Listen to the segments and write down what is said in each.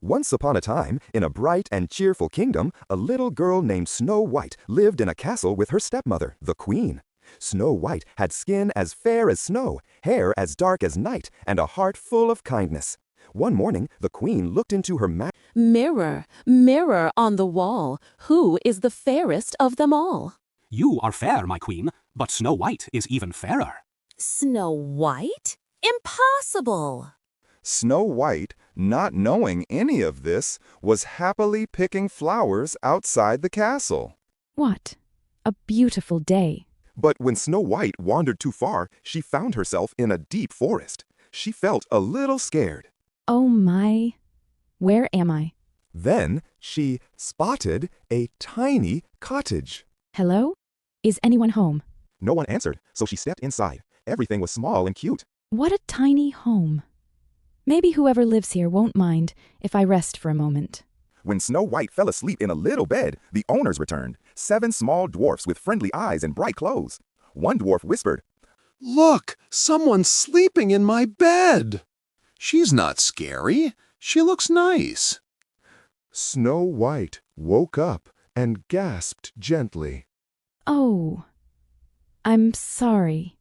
Once upon a time, in a bright and cheerful kingdom, a little girl named Snow White lived in a castle with her stepmother, the Queen. Snow White had skin as fair as snow, hair as dark as night, and a heart full of kindness. One morning, the Queen looked into her Mirror, mirror on the wall, who is the fairest of them all? You are fair, my queen, but Snow White is even fairer. Snow White? Impossible! Snow White, not knowing any of this, was happily picking flowers outside the castle. What a beautiful day. But when Snow White wandered too far, she found herself in a deep forest. She felt a little scared. Oh my, where am I? Then she spotted a tiny cottage. Hello? Is anyone home? No one answered, so she stepped inside. Everything was small and cute. What a tiny home. Maybe whoever lives here won't mind if I rest for a moment. When Snow White fell asleep in a little bed, the owners returned, 7 small dwarfs with friendly eyes and bright clothes. One dwarf whispered, "Look, someone's sleeping in my bed." "She's not scary. She looks nice." Snow White woke up and gasped gently. Oh, I'm sorry.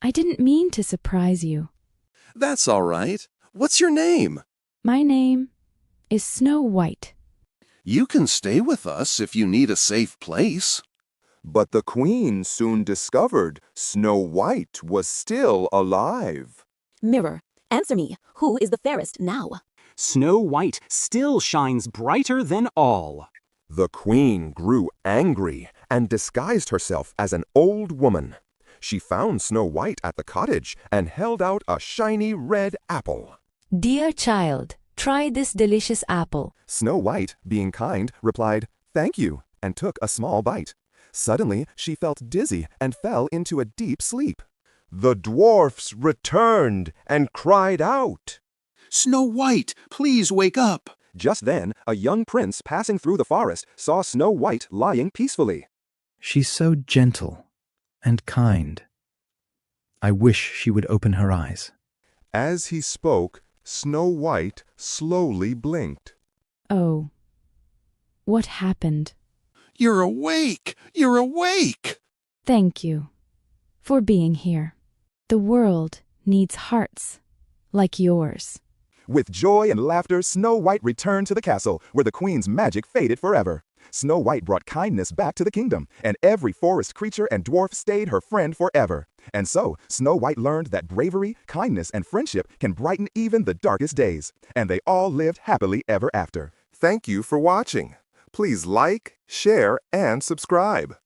I didn't mean to surprise you. "That's all right. What's your name?" My name is Snow White. "You can stay with us if you need a safe place." But the Queen soon discovered Snow White was still alive. Mirror, answer me, who is the fairest now? Snow White still shines brighter than all. The Queen grew angry and disguised herself as an old woman. She found Snow White at the cottage and held out a shiny red apple. Dear child, try this delicious apple. Snow White, being kind, replied, "Thank you," and took a small bite. Suddenly, she felt dizzy and fell into a deep sleep. The dwarfs returned and cried out. "Snow White, please wake up." Just then, a young prince passing through the forest saw Snow White lying peacefully. She's so gentle and kind. I wish she would open her eyes. As he spoke, Snow White slowly blinked. Oh, what happened? "You're awake! You're awake!" Thank you for being here. The world needs hearts like yours. With joy and laughter, Snow White returned to the castle, where the Queen's magic faded forever. Snow White brought kindness back to the kingdom, and every forest creature and dwarf stayed her friend forever. And so, Snow White learned that bravery, kindness, and friendship can brighten even the darkest days. And they all lived happily ever after. Thank you for watching. Please like, share, and subscribe.